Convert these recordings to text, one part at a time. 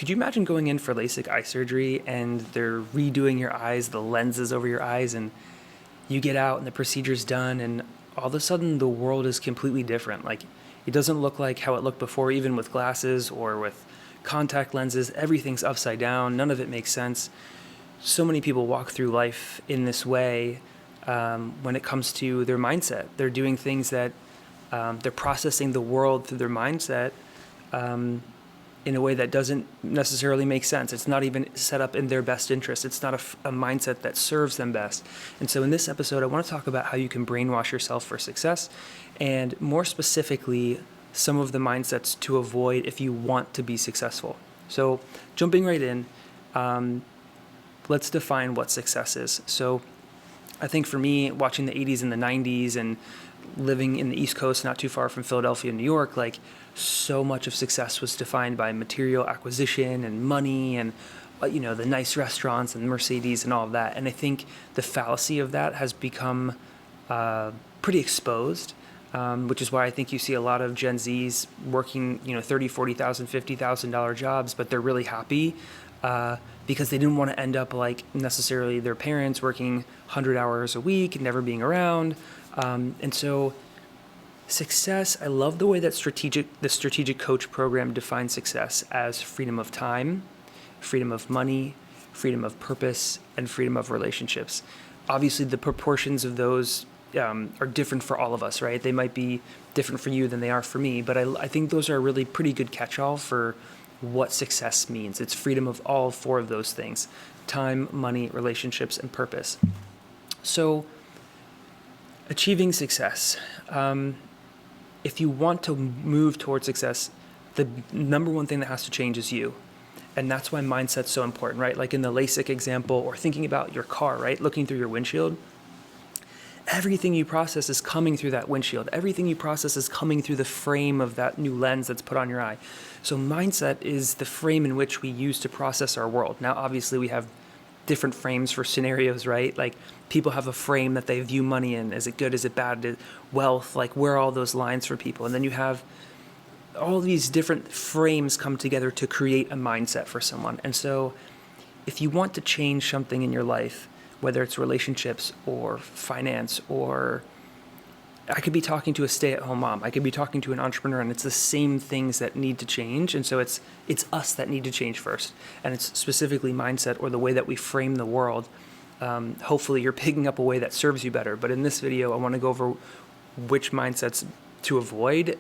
Could you imagine going in for LASIK eye surgery and they're redoing your eyes, the lenses over your eyes, and you get out and the procedure's done, and all of a sudden the world is completely different. Like, it doesn't look like how it looked before, even with glasses or with contact lenses. Everything's upside down. None of it makes sense. So many people walk through life in this way when it comes to their mindset. They're doing things that they're processing the world through their mindset in a way that doesn't necessarily make sense. It's not even set up in their best interest. It's not a mindset that serves them best. And so in this episode, I want to talk about how you can brainwash yourself for success, and more specifically, some of the mindsets to avoid if you want to be successful. So jumping right in, let's define what success is. So I think for me, watching the 80s and the 90s and living in the East Coast, not too far from Philadelphia, New York, like, so much of success was defined by material acquisition and money and, the nice restaurants and Mercedes and all of that. And I think the fallacy of that has become pretty exposed, which is why I think you see a lot of Gen Zs working, $30,000, $40,000, $50,000 jobs, but they're really happy because they didn't want to end up like necessarily their parents working 100 hours a week and never being around. And so success, I love the way that the Strategic Coach program defines success as freedom of time, freedom of money, freedom of purpose, and freedom of relationships. Obviously, the proportions of those are different for all of us, right? They might be different for you than they are for me, but I think those are a really pretty good catch-all for what success means. It's freedom of all four of those things: time, money, relationships, and purpose. So achieving success. If you want to move towards success, the number one thing that has to change is you. And that's why mindset's so important, right? Like in the LASIK example, or thinking about your car, right? Looking through your windshield. Everything you process is coming through that windshield. Everything you process is coming through the frame of that new lens that's put on your eye. So mindset is the frame in which we use to process our world. Now, obviously, we have different frames for scenarios, right? Like, people have a frame that they view money in. Is it good? Is it bad? Wealth? Like, where are all those lines for people? And then you have all these different frames come together to create a mindset for someone. And so if you want to change something in your life, whether it's relationships or finance, or I could be talking to a stay-at-home mom, I could be talking to an entrepreneur, and it's the same things that need to change. And so it's us that need to change first. And it's specifically mindset, or the way that we frame the world. Hopefully you're picking up a way that serves you better. But in this video, I want to go over which mindsets to avoid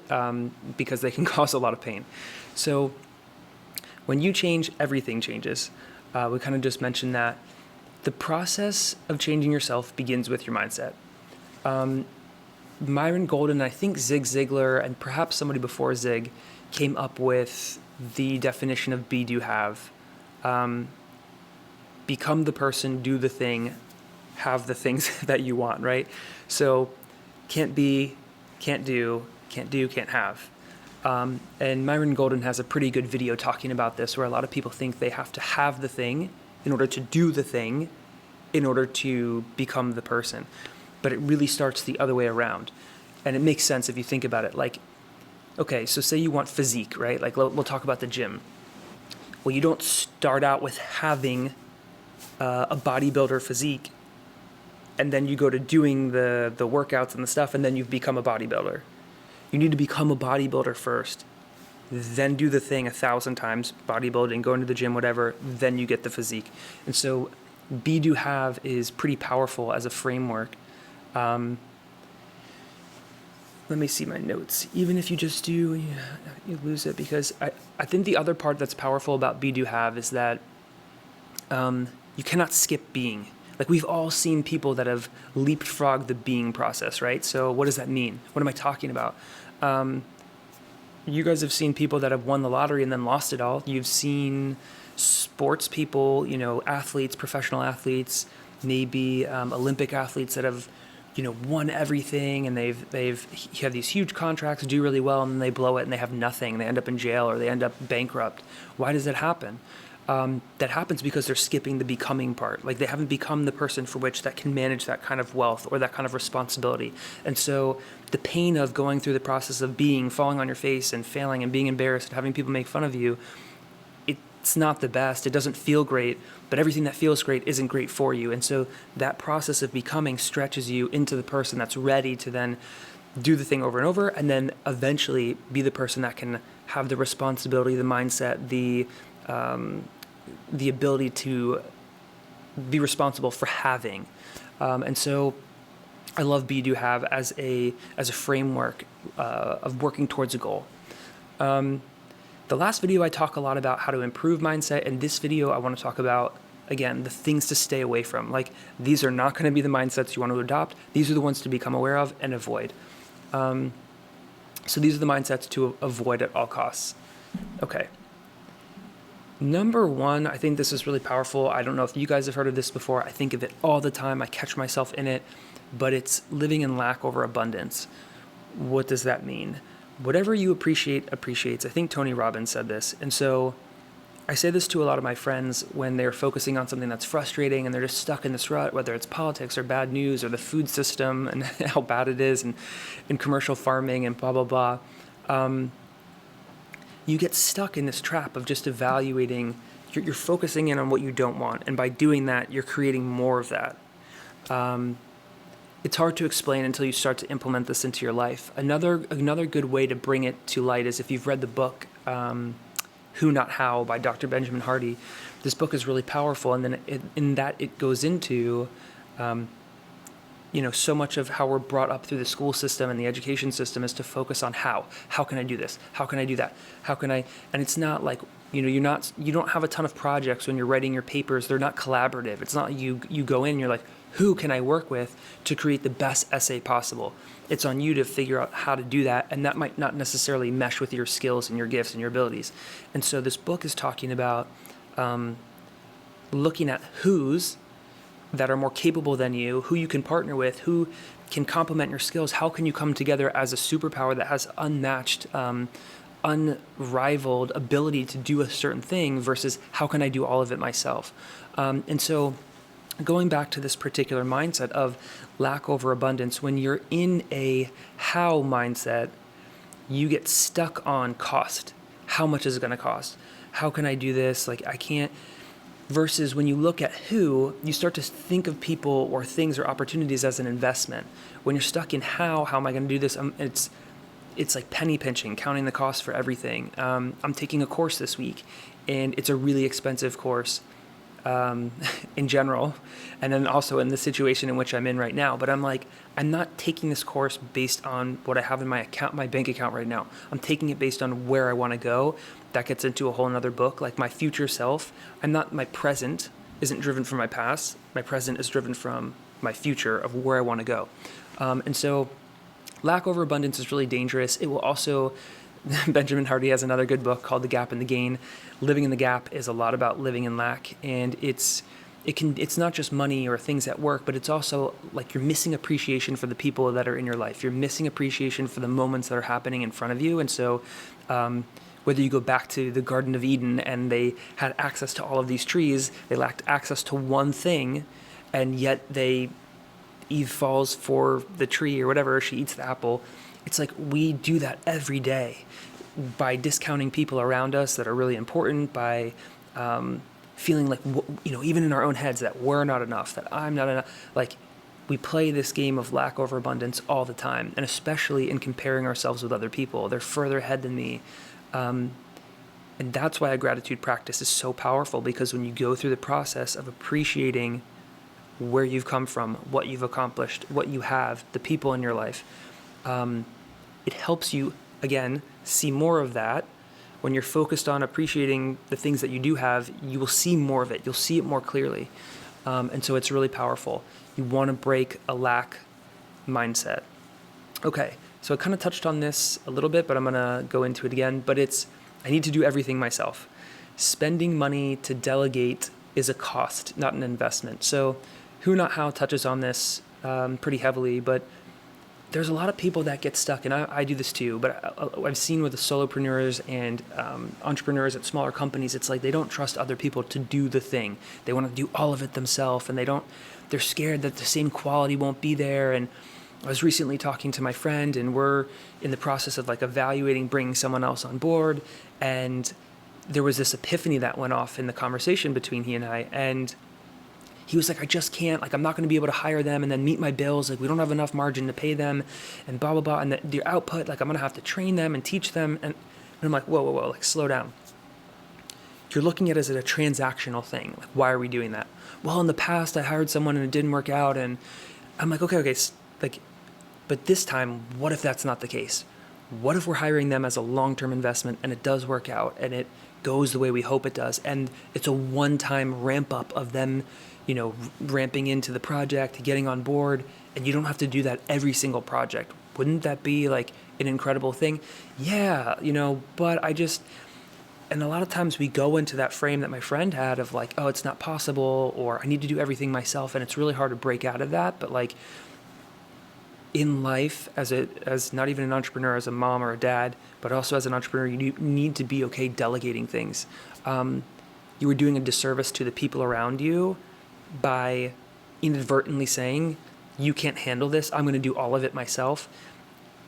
because they can cause a lot of pain. So when you change, everything changes. We kind of just mentioned that. The process of changing yourself begins with your mindset. Myron Golden, I think Zig Ziglar, and perhaps somebody before Zig, came up with the definition of be, do, have. Become the person, do the thing, have the things that you want, right? So can't be, can't do, can't have. And Myron Golden has a pretty good video talking about this, where a lot of people think they have to have the thing in order to do the thing, in order to become the person. But it really starts the other way around. And it makes sense if you think about it. Like, okay, so say you want physique, right? Like, we'll talk about the gym. Well, you don't start out with having a bodybuilder physique, and then you go to doing the workouts and the stuff, and then you've become a bodybuilder. You need to become a bodybuilder first, then do the thing 1,000 times, bodybuilding, going to the gym, whatever, then you get the physique. And so be, do, have is pretty powerful as a framework. Let me see my notes. Even if you just do, you lose it, because I think the other part that's powerful about be, do, have is that you cannot skip being. Like, we've all seen people that have leapfrogged the being process, right? So what does that mean? What am I talking about? You guys have seen people that have won the lottery and then lost it all. You've seen sports people, athletes, professional athletes, maybe Olympic athletes that have, won everything, and they've have these huge contracts, do really well, and then they blow it and they have nothing. They end up in jail, or they end up bankrupt. Why does that happen? That happens because they're skipping the becoming part. Like, they haven't become the person for which that can manage that kind of wealth or that kind of responsibility. And so the pain of going through the process of being, falling on your face and failing and being embarrassed and having people make fun of you, it's not the best. It doesn't feel great, but everything that feels great isn't great for you. And so that process of becoming stretches you into the person that's ready to then do the thing over and over, and then eventually be the person that can have the responsibility, the mindset, the ability to be responsible for having. And so I love Be Do Have as a framework of working towards a goal. The last video I talk a lot about how to improve mindset, and this video I want to talk about, again, the things to stay away from. Like, these are not going to be the mindsets you want to adopt. These are the ones to become aware of and avoid. So these are the mindsets to avoid at all costs. Okay. Number one, I think this is really powerful. I don't know if you guys have heard of this before. I think of it all the time. I catch myself in it, but it's living in lack over abundance. What does that mean? Whatever you appreciate appreciates. I think Tony Robbins said this. And so I say this to a lot of my friends when they're focusing on something that's frustrating and they're just stuck in this rut, whether it's politics or bad news or the food system and how bad it is, and in commercial farming and blah, blah, blah. You get stuck in this trap of just evaluating. You're focusing in on what you don't want. And by doing that, you're creating more of that. It's hard to explain until you start to implement this into your life. Another good way to bring it to light is if you've read the book, Who Not How by Dr. Benjamin Hardy. This book is really powerful, and then in that it goes into, so much of how we're brought up through the school system and the education system is to focus on how. How can I do this? How can I do that? How can I? And it's not like, you don't have a ton of projects when you're writing your papers. They're not collaborative. It's not you go in and you're like, who can I work with to create the best essay possible? It's on you to figure out how to do that, and that might not necessarily mesh with your skills and your gifts and your abilities. And so this book is talking about looking at who's that are more capable than you, who you can partner with, who can complement your skills. How can you come together as a superpower that has unmatched, unrivaled ability to do a certain thing versus how can I do all of it myself? And so going back to this particular mindset of lack over abundance, when you're in a how mindset, you get stuck on cost. How much is it going to cost? How can I do this? Like, I can't. Versus when you look at who, you start to think of people or things or opportunities as an investment. When you're stuck in how am I going to do this? It's like penny pinching, counting the cost for everything. I'm taking a course this week, and it's a really expensive course. In general, and then also in the situation in which I'm in right now. But I'm like, I'm not taking this course based on what I have in my bank account right now. I'm taking it based on where I want to go. That gets into a whole nother book. Like my future self, my present isn't driven from my past. My present is driven from my future of where I want to go. And so lack over abundance is really dangerous. It will also, Benjamin Hardy has another good book called The Gap and the Gain. Living in the gap is a lot about living in lack, and it's not just money or things at work, but it's also like you're missing appreciation for the people that are in your life. You're missing appreciation for the moments that are happening in front of you. And so whether you go back to the Garden of Eden and they had access to all of these trees, they lacked access to one thing, and yet Eve falls for the tree or whatever, she eats the apple. It's like we do that every day by discounting people around us that are really important, by feeling like, even in our own heads that we're not enough, that I'm not enough. Like, we play this game of lack over abundance all the time, and especially in comparing ourselves with other people. They're further ahead than me. And that's why a gratitude practice is so powerful, because when you go through the process of appreciating where you've come from, what you've accomplished, what you have, the people in your life, it helps you, again, see more of that. When you're focused on appreciating the things that you do have, you will see more of it. You'll see it more clearly. And so it's really powerful. You want to break a lack mindset. Okay, so I kind of touched on this a little bit, but I'm going to go into it again. But I need to do everything myself. Spending money to delegate is a cost, not an investment. So Who Not How touches on this pretty heavily, but there's a lot of people that get stuck, and I do this too, but I've seen with the solopreneurs and entrepreneurs at smaller companies, it's like they don't trust other people to do the thing. They want to do all of it themselves, and they're scared that the same quality won't be there. And I was recently talking to my friend, and we're in the process of like evaluating bringing someone else on board, and there was this epiphany that went off in the conversation between he and I, and he was like, I just can't, like, I'm not going to be able to hire them and then meet my bills. Like, we don't have enough margin to pay them and blah, blah, blah. And the output, like, I'm going to have to train them and teach them. And I'm like, whoa, like, slow down. You're looking at it as a transactional thing. Like, why are we doing that? Well, in the past, I hired someone and it didn't work out. And I'm like, okay. Like, but this time, what if that's not the case? What if we're hiring them as a long-term investment and it does work out and it goes the way we hope it does? And it's a one-time ramp up of them, ramping into the project, getting on board, and you don't have to do that every single project. Wouldn't that be like an incredible thing? Yeah, but and a lot of times we go into that frame that my friend had of like, oh, it's not possible, or I need to do everything myself, and it's really hard to break out of that. But like in life, as not even an entrepreneur, as a mom or a dad, but also as an entrepreneur, you need to be okay delegating things. You were doing a disservice to the people around you by inadvertently saying, you can't handle this, I'm going to do all of it myself.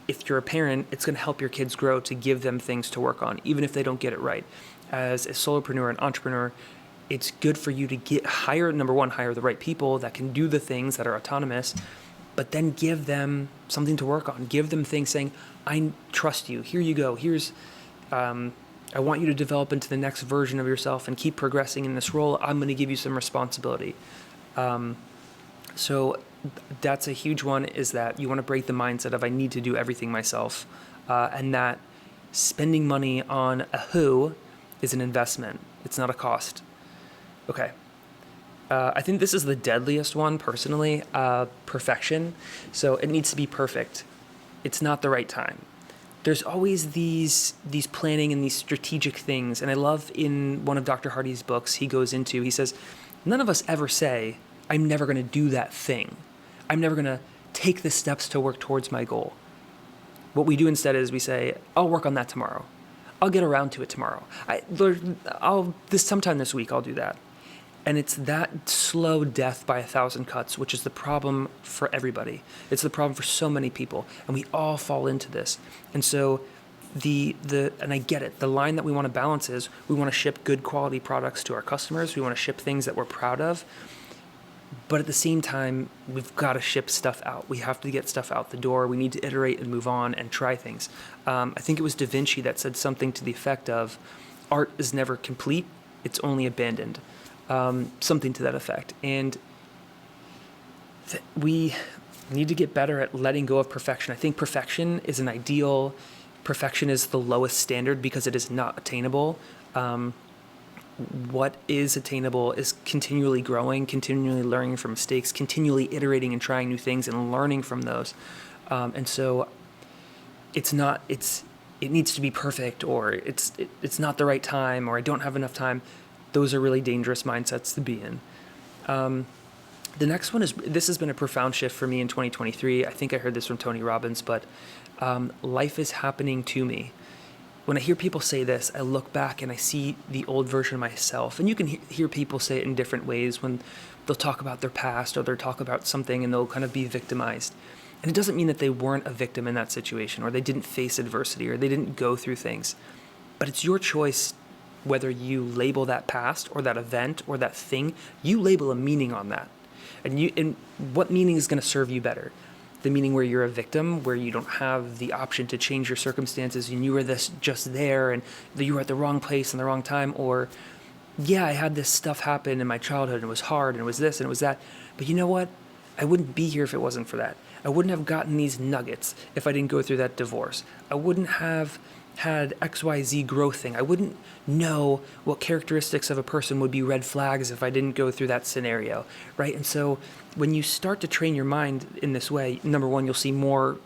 If you're a parent, it's going to help your kids grow to give them things to work on, even if they don't get it right. As a solopreneur, an entrepreneur, it's good for you to hire the right people that can do the things that are autonomous, but then give them something to work on. Give them things saying, I trust you. Here you go. I want you to develop into the next version of yourself and keep progressing in this role. I'm going to give you some responsibility. So that's a huge one, is that you want to break the mindset of I need to do everything myself, and that spending money on a who is an investment. It's not a cost. Okay. I think this is the deadliest one personally, perfection. So it needs to be perfect. It's not the right time. There's always these planning and these strategic things. And I love in one of Dr. Hardy's books, he says, none of us ever say, I'm never going to do that thing. I'm never going to take the steps to work towards my goal. What we do instead is we say, I'll work on that tomorrow. I'll get around to it tomorrow. Sometime this week, I'll do that. And it's that slow death by 1,000 cuts, which is the problem for everybody. It's the problem for so many people, and we all fall into this. And so and I get it, the line that we want to balance is we want to ship good quality products to our customers. We want to ship things that we're proud of. But at the same time, we've got to ship stuff out. We have to get stuff out the door. We need to iterate and move on and try things. I think it was Da Vinci that said something to the effect of, art is never complete, it's only abandoned. Something to that effect. And we need to get better at letting go of perfection. I think perfection is an ideal. Perfection is the lowest standard because it is not attainable. What is attainable is continually growing, continually learning from mistakes, continually iterating and trying new things and learning from those. And so it needs to be perfect, or it's not the right time, or I don't have enough time. Those are really dangerous mindsets to be in. The next one this has been a profound shift for me in 2023. I think I heard this from Tony Robbins, but life is happening to me. When I hear people say this, I look back and I see the old version of myself. And you can hear people say it in different ways when they'll talk about their past or they'll talk about something and they'll kind of be victimized. And it doesn't mean that they weren't a victim in that situation, or they didn't face adversity, or they didn't go through things. But it's your choice whether you label that past or that event or that thing. You label a meaning on that. And what meaning is going to serve you better? The meaning where you're a victim, where you don't have the option to change your circumstances and you were just there and you were at the wrong place and the wrong time, or yeah, I had this stuff happen in my childhood and it was hard and it was this and it was that, but you know what? I wouldn't be here if it wasn't for that. I wouldn't have gotten these nuggets if I didn't go through that divorce. I wouldn't have had XYZ growth thing. I wouldn't know what characteristics of a person would be red flags if I didn't go through that scenario, right? And so when you start to train your mind in this way, number one, you'll see more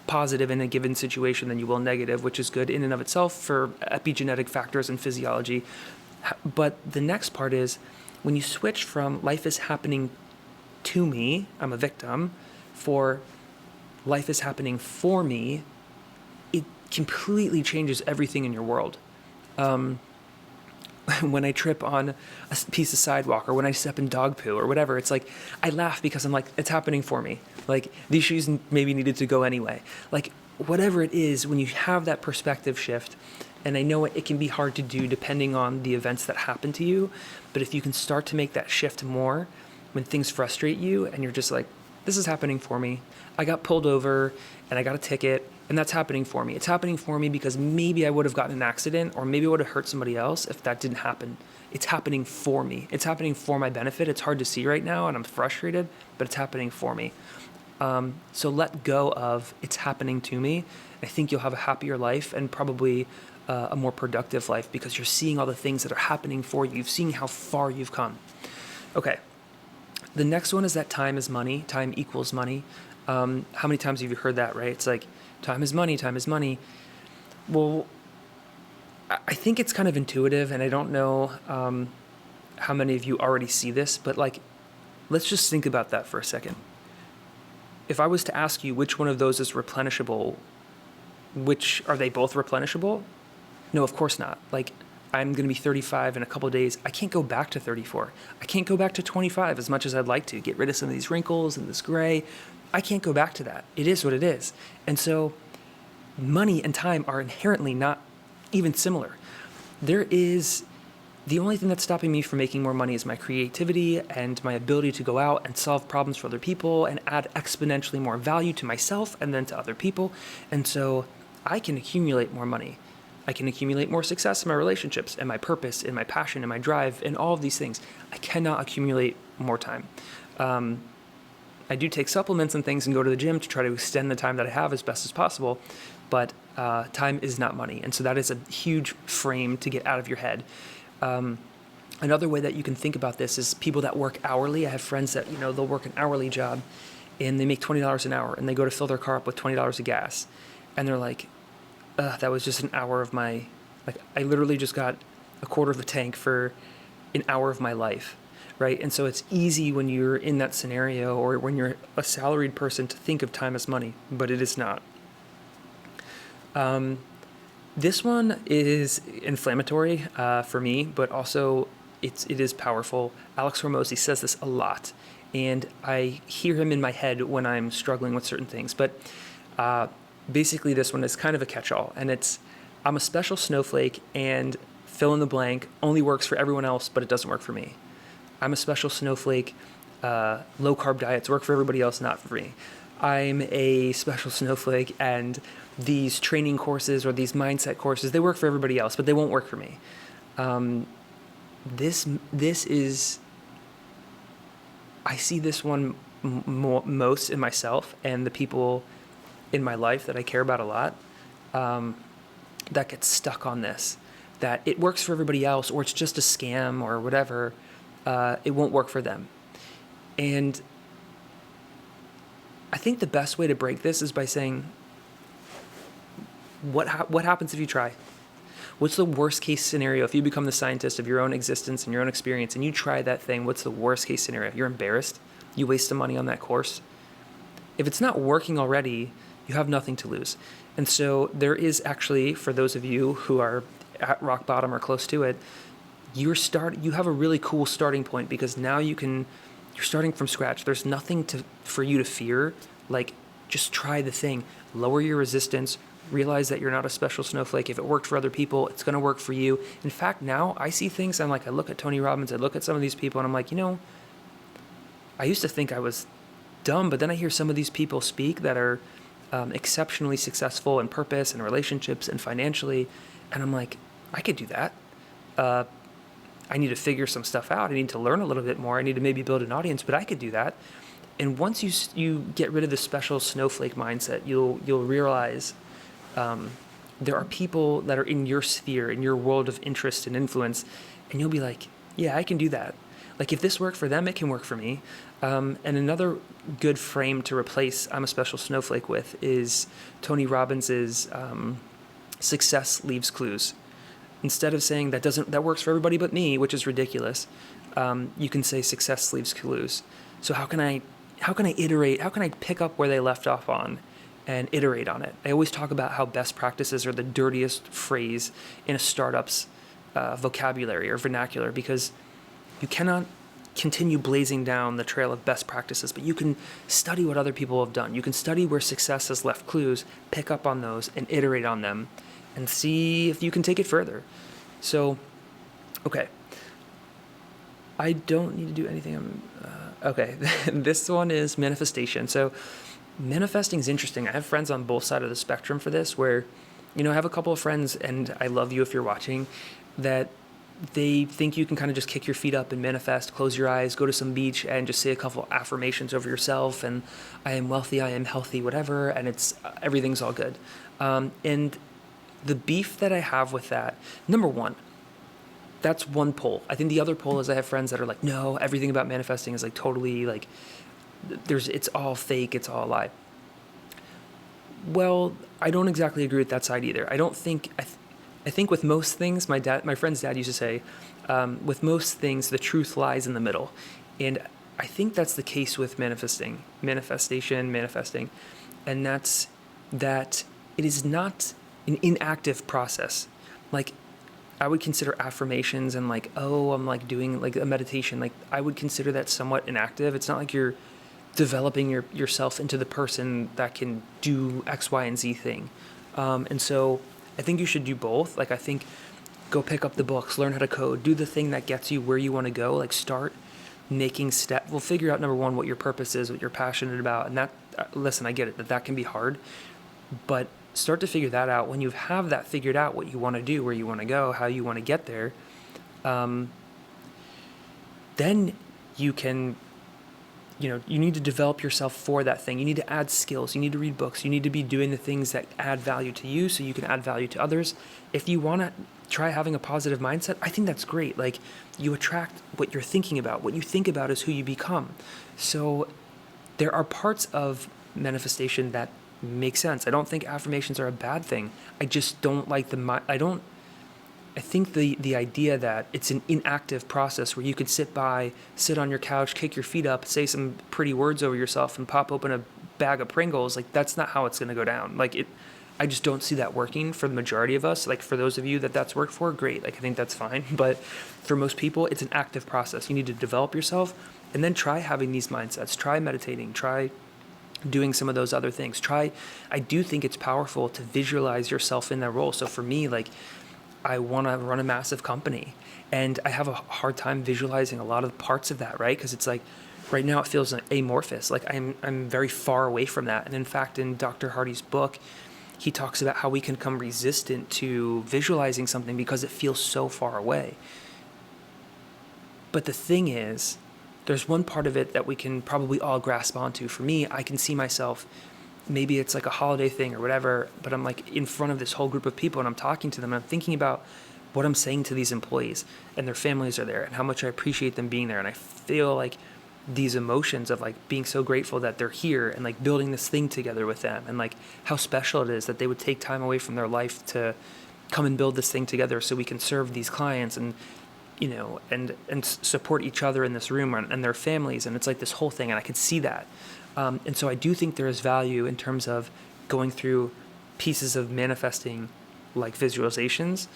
positive in a given situation than you will negative, which is good in and of itself for epigenetic factors and physiology. But the next part is when you switch from life is happening to me, I'm a victim, for life is happening for me, it completely changes everything in your world. When I trip on a piece of sidewalk, or when I step in dog poo or whatever, it's like I laugh because I'm like, it's happening for me. Like these shoes maybe needed to go anyway. Like whatever it is, when you have that perspective shift And I know it can be hard to do depending on the events that happen to you, but if you can start to make that shift more when things frustrate you and you're just like, this is happening for me. I got pulled over and I got a ticket and that's happening for me. It's happening for me because maybe I would have gotten an accident or maybe I would have hurt somebody else if that didn't happen. It's happening for me. It's happening for my benefit. It's hard to see right now and I'm frustrated, but it's happening for me. So let go of it's happening to me. I think you'll have a happier life and probably a more productive life because you're seeing all the things that are happening for you. You've seen how far you've come. Okay. The next one is that time is money. Time equals money. How many times have you heard that, right? It's like, time is money, time is money. Well, I think it's kind of intuitive, and I don't know how many of you already see this, but like, let's just think about that for a second. If I was to ask you which one of those is replenishable, are they both replenishable? No, of course not. Like, I'm going to be 35 in a couple of days. I can't go back to 34. I can't go back to 25 as much as I'd like to. Get rid of some of these wrinkles and this gray. I can't go back to that. It is what it is. And so money and time are inherently not even similar. The only thing that's stopping me from making more money is my creativity and my ability to go out and solve problems for other people and add exponentially more value to myself and then to other people. And so I can accumulate more money. I can accumulate more success in my relationships and my purpose and my passion and my drive and all of these things. I cannot accumulate more time. I do take supplements and things and go to the gym to try to extend the time that I have as best as possible, but time is not money. And so that is a huge frame to get out of your head. Another way that you can think about this is people that work hourly. I have friends that, they'll work an hourly job and they make $20 an hour and they go to fill their car up with $20 of gas. And they're like, that was just an hour of I literally just got a quarter of a tank for an hour of my life, right? And so it's easy when you're in that scenario or when you're a salaried person to think of time as money, but it is not. This one is inflammatory for me, but also it is powerful. Alex Hormozi says this a lot, and I hear him in my head when I'm struggling with certain things, but basically this one is kind of a catch-all, and I'm a special snowflake and fill in the blank only works for everyone else, but it doesn't work for me. I'm a special snowflake, low-carb diets work for everybody else, not for me. I'm a special snowflake, and these training courses or these mindset courses, they work for everybody else, but they won't work for me. I see this one most in myself and the people in my life that I care about a lot, that get stuck on this, that it works for everybody else, or it's just a scam or whatever. It won't work for them. And I think the best way to break this is by saying, what happens if you try? What's the worst case scenario if you become the scientist of your own existence and your own experience and you try that thing? What's the worst case scenario? You're embarrassed. You waste some money on that course. If it's not working already, you have nothing to lose. And so there is actually, for those of you who are at rock bottom or close to it, you have a really cool starting point, because now you're starting from scratch. There's nothing for you to fear. Like, just try the thing. Lower your resistance. Realize that you're not a special snowflake. If it worked for other people, it's going to work for you. In fact, now I see things, I look at Tony Robbins, I look at some of these people, and I'm like, I used to think I was dumb, but then I hear some of these people speak that are exceptionally successful in purpose and relationships and financially, and I'm like, I could do that. I need to figure some stuff out. I need to learn a little bit more. I need to maybe build an audience, but I could do that. And once you get rid of the special snowflake mindset, you'll realize there are people that are in your sphere, in your world of interest and influence, and you'll be like, yeah, I can do that. Like, if this worked for them, it can work for me. And another good frame to replace I'm a special snowflake with is Tony Robbins's success leaves clues. Instead of saying that works for everybody but me, which is ridiculous, you can say success leaves clues. So how can I iterate? How can I pick up where they left off on and iterate on it? I always talk about how best practices are the dirtiest phrase in a startup's vocabulary or vernacular, because you cannot continue blazing down the trail of best practices, but you can study what other people have done. You can study where success has left clues, pick up on those, and iterate on them. and see if you can take it further. So, okay. I don't need to do anything. Okay, this one is manifestation. So manifesting is interesting. I have friends on both sides of the spectrum for this where, I have a couple of friends, and I love you if you're watching, that they think you can kind of just kick your feet up and manifest, close your eyes, go to some beach and just say a couple affirmations over yourself, and I am wealthy, I am healthy, whatever, and everything's all good. And the beef that I have with that, number one, that's one pole. I think the other pole is I have friends that are like, no, everything about manifesting is like totally like, it's all fake, it's all a lie. Well, I don't exactly agree with that side either. I don't think, I think with most things, my friend's dad used to say, with most things, the truth lies in the middle. And I think that's the case with manifesting. And that's that it is not an inactive process. Like, I would consider affirmations and like, oh, I'm like doing like a meditation. Like, I would consider that somewhat inactive. It's not like you're developing yourself into the person that can do X, Y, and Z thing. And so I think you should do both. Like, I think go pick up the books, learn how to code, do the thing that gets you where you want to go. Like, start making steps. Well, figure out, number one, what your purpose is, what you're passionate about. And that, listen, I get it, that can be hard, but start to figure that out. When you have that figured out, what you want to do, where you want to go, how you want to get there, then you can, you need to develop yourself for that thing. You need to add skills. You need to read books. You need to be doing the things that add value to you so you can add value to others. If you want to try having a positive mindset, I think that's great. Like, you attract what you're thinking about. What you think about is who you become. So there are parts of manifestation that make sense. I don't think affirmations are a bad thing. I just don't like I think the idea that it's an inactive process where you could sit on your couch, kick your feet up, say some pretty words over yourself, and pop open a bag of Pringles, like, that's not how it's going to go down. Like, I just don't see that working for the majority of us. Like, for those of you that's worked for, great. Like, I think that's fine. But for most people, it's an active process. You need to develop yourself, and then try having these mindsets. Try meditating. Try doing some of those other things. I do think it's powerful to visualize yourself in that role. So for me, like, I want to run a massive company, and I have a hard time visualizing a lot of parts of that, right? Because it's like, right now it feels amorphous. Like, I'm very far away from that. And in fact, in Dr. Hardy's book, he talks about how we can become resistant to visualizing something because it feels so far away. But the thing is, there's one part of it that we can probably all grasp onto. For me, I can see myself, maybe it's like a holiday thing or whatever, but I'm like in front of this whole group of people and I'm talking to them and I'm thinking about what I'm saying to these employees, and their families are there, and how much I appreciate them being there. And I feel like these emotions of like being so grateful that they're here and like building this thing together with them, and like how special it is that they would take time away from their life to come and build this thing together so we can serve these clients and and support each other in this room and their families. And it's like this whole thing, and I could see that. And so I do think there is value in terms of going through pieces of manifesting, like visualizations.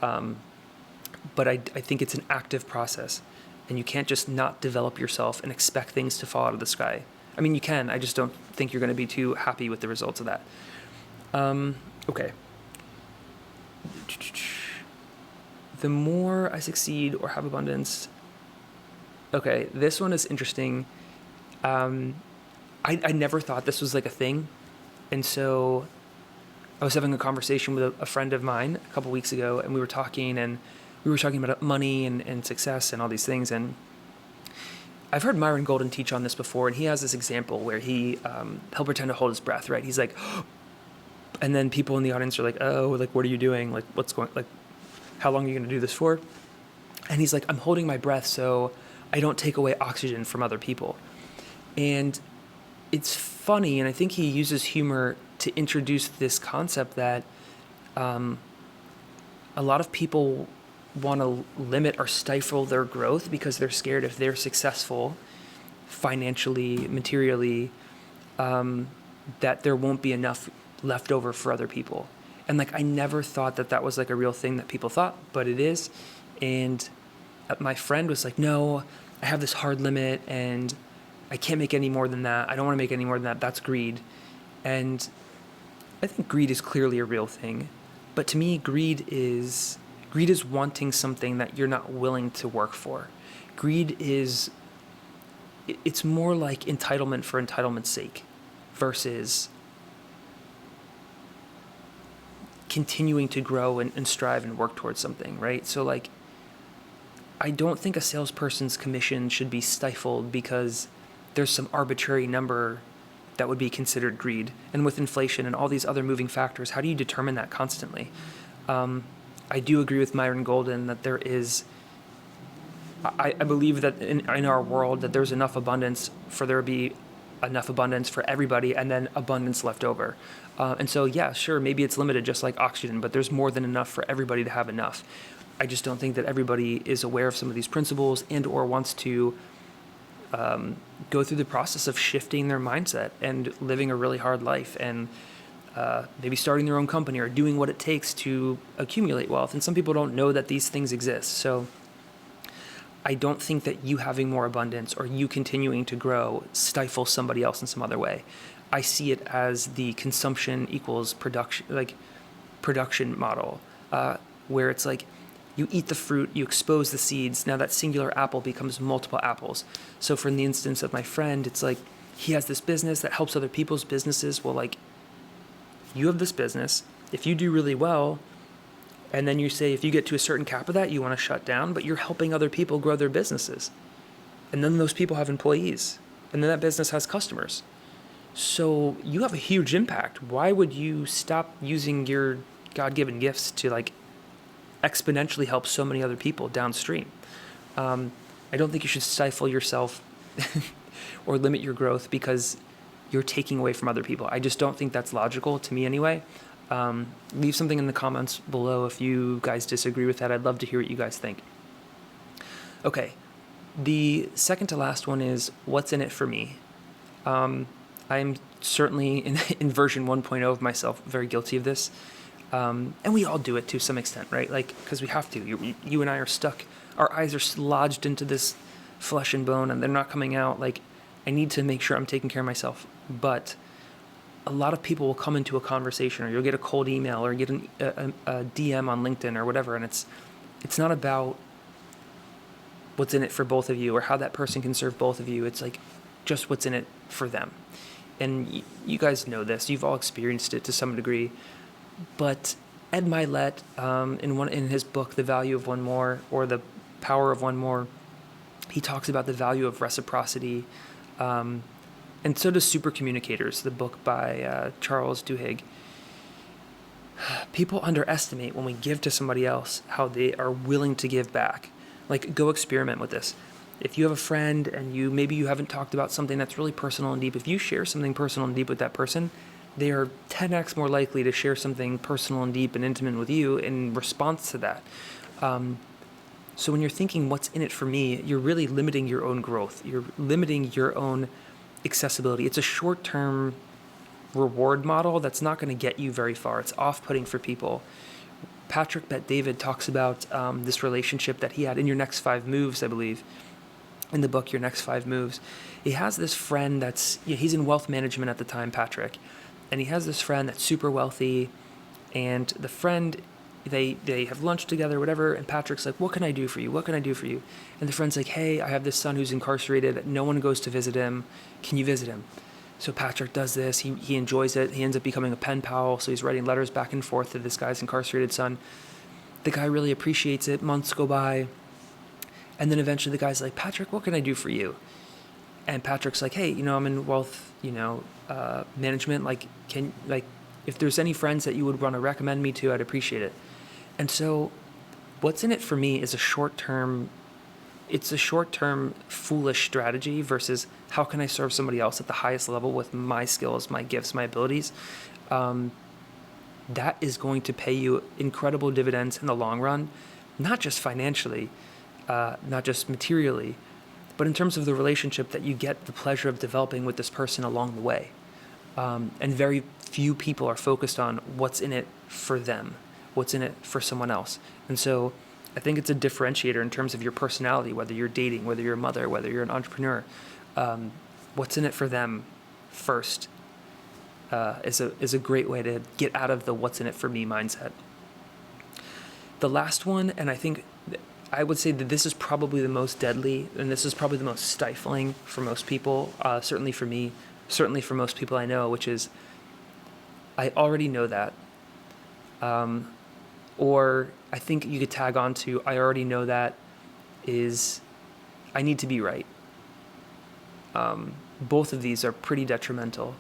But I think it's an active process, and you can't just not develop yourself and expect things to fall out of the sky. I mean, you can. I just don't think you're going to be too happy with the results of that. Okay. The more I succeed or have abundance. Okay, this one is interesting. I never thought this was like a thing. And so I was having a conversation with a friend of mine a couple weeks ago, and we were talking about money and success and all these things. And I've heard Myron Golden teach on this before, and he has this example where he'll pretend to hold his breath, right? He's like, and then people in the audience are like, oh, like, what are you doing? Like, how long are you going to do this for? And he's like, I'm holding my breath so I don't take away oxygen from other people. And it's funny, and I think he uses humor to introduce this concept that a lot of people want to limit or stifle their growth because they're scared if they're successful financially, materially, that there won't be enough left over for other people. And like, I never thought that was like a real thing that people thought, but it is. And my friend was like, no, I have this hard limit and I can't make any more than that. I don't want to make any more than that. That's greed. And I think greed is clearly a real thing, But to me, greed is wanting something that you're not willing to work for. Greed is, it's more like entitlement for entitlement's sake versus continuing to grow and strive and work towards something, right? So like, I don't think a salesperson's commission should be stifled because there's some arbitrary number that would be considered greed. And with inflation and all these other moving factors, how do you determine that constantly? I do agree with Myron Golden that there is, I believe that in our world that there's enough abundance for there to be enough abundance for everybody and then abundance left over. And so, yeah, sure, maybe it's limited just like oxygen, but there's more than enough for everybody to have enough. I just don't think that everybody is aware of some of these principles and or wants to go through the process of shifting their mindset and living a really hard life and maybe starting their own company or doing what it takes to accumulate wealth. And some people don't know that these things exist. So I don't think that you having more abundance or you continuing to grow stifles somebody else in some other way. I see it as the consumption equals production, like production model, where it's like, you eat the fruit, you expose the seeds. Now that singular apple becomes multiple apples. So for the instance of my friend, it's like he has this business that helps other people's businesses. Well, like you have this business. If you do really well, and then you say if you get to a certain cap of that, you want to shut down, but you're helping other people grow their businesses. And then those people have employees. And then that business has customers. So you have a huge impact. Why would you stop using your God-given gifts to like exponentially help so many other people downstream? I don't think you should stifle yourself or limit your growth because you're taking away from other people. I just don't think that's logical to me anyway. Leave something in the comments below if you guys disagree with that. I'd love to hear what you guys think. Okay, the second to last one is what's in it for me. I'm certainly in version 1.0 of myself very guilty of this. And we all do it to some extent, right? Like, because we have to. You and I are stuck. Our eyes are lodged into this flesh and bone, and they're not coming out. Like, I need to make sure I'm taking care of myself. But a lot of people will come into a conversation, or you'll get a cold email, or get a DM on LinkedIn or whatever, and it's not about what's in it for both of you or how that person can serve both of you. It's like just what's in it for them. And you guys know this. You've all experienced it to some degree. But Ed Mylett, in his book, The Value of One More, or The Power of One More, he talks about the value of reciprocity. And so does Super Communicators, the book by Charles Duhigg. People underestimate when we give to somebody else how they are willing to give back. Like, go experiment with this. If you have a friend and maybe you haven't talked about something that's really personal and deep, if you share something personal and deep with that person, they are 10x more likely to share something personal and deep and intimate with you in response to that. So when you're thinking what's in it for me, you're really limiting your own growth. You're limiting your own accessibility. It's a short-term reward model that's not going to get you very far. It's off-putting for people. Patrick Bet-David talks about this relationship that he had in Your Next 5 Moves, I believe, in the book Your Next 5 Moves. He has this friend he's in wealth management at the time, Patrick, and he has this friend that's super wealthy, and the friend, they have lunch together, whatever, and Patrick's like, what can I do for you? What can I do for you? And the friend's like, hey, I have this son who's incarcerated. No one goes to visit him. Can you visit him? So Patrick does this. He enjoys it. He ends up becoming a pen pal, so he's writing letters back and forth to this guy's incarcerated son. The guy really appreciates it. Months go by, and then eventually the guy's like, Patrick, what can I do for you? And Patrick's like, hey, I'm in wealth, management. If there's any friends that you would want to recommend me to, I'd appreciate it. And so what's in it for me is a short-term foolish strategy versus how can I serve somebody else at the highest level with my skills, my gifts, my abilities. That is going to pay you incredible dividends in the long run, not just financially, not just materially, but in terms of the relationship that you get the pleasure of developing with this person along the way. And very few people are focused on what's in it for them, what's in it for someone else. And so I think it's a differentiator in terms of your personality, whether you're dating, whether you're a mother, whether you're an entrepreneur. What's in it for them first is a great way to get out of the what's in it for me mindset. The last one, and I would say that this is probably the most deadly, and this is probably the most stifling for most people, certainly for me, certainly for most people I know, which is, I already know that. Or I think you could tag on to, I already know that is, I need to be right. Both of these are pretty detrimental.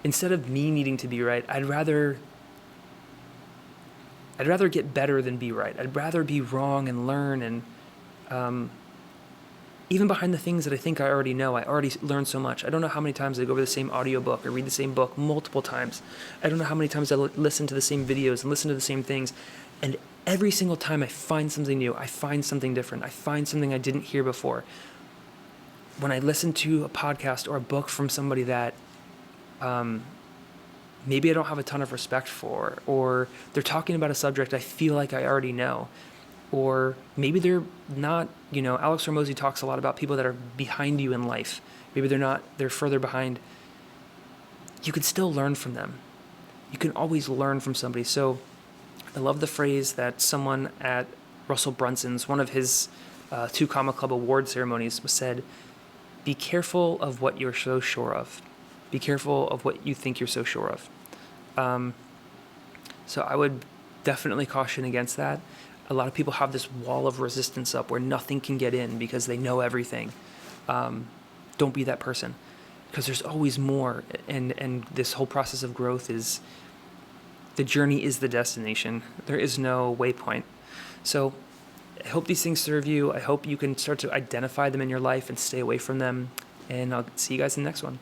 Instead of me needing to be right, I'd rather get better than be right. I'd rather be wrong and learn, and even behind the things that I think I already know, I already learned so much. I don't know how many times I go over the same audiobook or read the same book multiple times. I don't know how many times I listen to the same videos and listen to the same things. And every single time I find something new, I find something different, I find something I didn't hear before. When I listen to a podcast or a book from somebody that maybe I don't have a ton of respect for, or they're talking about a subject I feel like I already know, or maybe they're not, Alex Hormozi talks a lot about people that are behind you in life. Maybe they're further behind. You can still learn from them. You can always learn from somebody. So I love the phrase that someone at Russell Brunson's, one of his 2 Comma Club award ceremonies, said, be careful of what you're so sure of. Be careful of what you think you're so sure of. So I would definitely caution against that. A lot of people have this wall of resistance up where nothing can get in because they know everything. Don't be that person, because there's always more. And this whole process of growth is, the journey is the destination. There is no waypoint. So I hope these things serve you. I hope you can start to identify them in your life and stay away from them. And I'll see you guys in the next one.